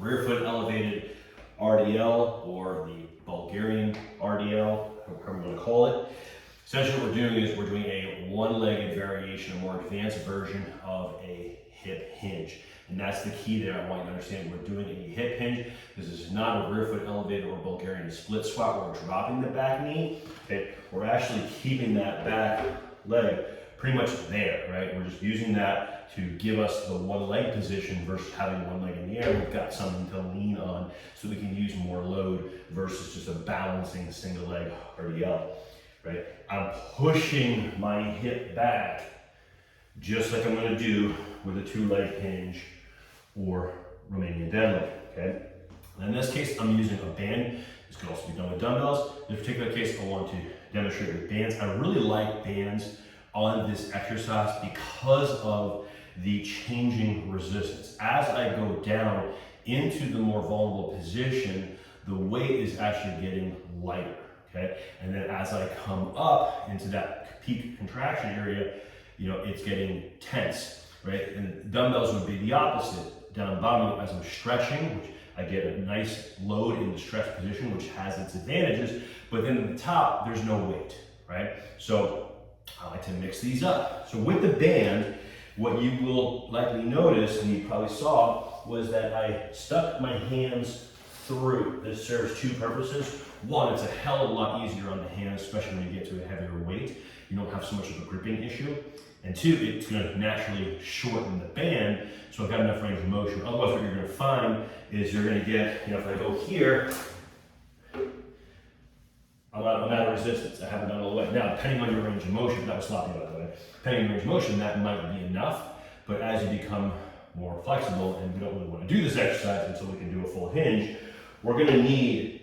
rear foot elevated RDL or the Bulgarian RDL, however you want to call it. Essentially what we're doing is we're doing a one-legged variation, a more advanced version of a hip hinge. And that's the key there. I want you to understand we're doing a hip hinge. This is not a rear foot elevated or Bulgarian split squat where we're dropping the back knee. Okay? We're actually keeping that back leg pretty much there, right? We're just using that to give us the one leg position versus having one leg in the air. We've got something to lean on so we can use more load versus just a balancing single leg RDL, right? I'm pushing my hip back just like I'm gonna do with a two-leg hinge or Romanian deadlift, okay? And in this case, I'm using a band. This could also be done with dumbbells. In this particular case, I want to demonstrate with bands. I really like bands on this exercise because of the changing resistance. As I go down into the more vulnerable position, the weight is actually getting lighter, okay? And then as I come up into that peak contraction area, you know, it's getting tense, right? And dumbbells would be the opposite. Down bottom, as I'm stretching, which I get a nice load in the stretch position, which has its advantages, but then at the top, there's no weight, right? So I like to mix these up. So with the band, what you will likely notice, and you probably saw, was that I stuck my hands through. This serves two purposes. One, it's a hell of a lot easier on the hands, especially when you get to a heavier weight. You don't have so much of a gripping issue. And two, it's gonna naturally shorten the band, so I've got enough range of motion. Otherwise, what you're gonna find is you're gonna get, you know, if I go here, I'm out of resistance. I haven't gone all the way. Now, depending on your range of motion, that was sloppy by the way, depending on your range of motion, that might be enough, but as you become more flexible, and we don't really wanna do this exercise until we can do a full hinge, we're gonna need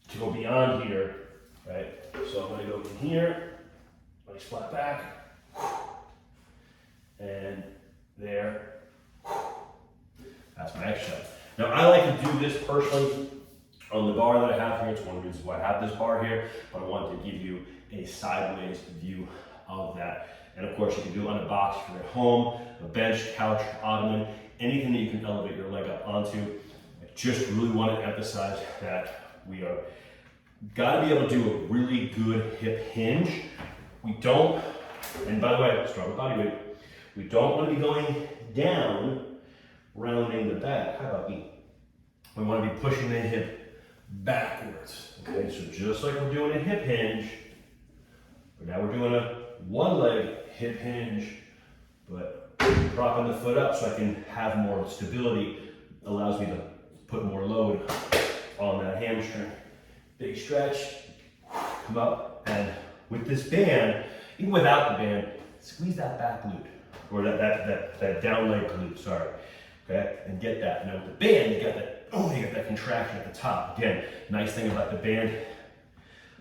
to go beyond here, right? So I'm gonna go in here, nice flat back, and there. That's my exercise. Now I like to do this personally on the bar that I have here. It's one of the reasons why I have this bar here, but I want to give you a sideways view of that. And of course you can do it on a box if you're at home, a bench, couch, ottoman, anything that you can elevate your leg up onto. I just really want to emphasize that we are gotta be able to do a really good hip hinge. We don't, and by the way, start with body weight. We don't want to be going down, rounding the back. How about me? We want to be pushing the hip backwards. Okay, so just like we're doing a hip hinge, but now we're doing a one leg hip hinge, but propping the foot up so I can have more stability, allows me to put more load on that hamstring. Big stretch, come up, and with this band, even without the band, squeeze that back glute, or that down leg glute, sorry, okay? And get that. Now with the band, you got that contraction at the top. Again, nice thing about the band,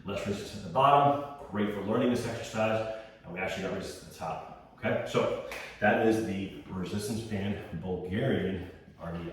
less resistance at the bottom, great for learning this exercise, and we actually got resistance at the top, okay? So that is the resistance band Bulgarian RDL.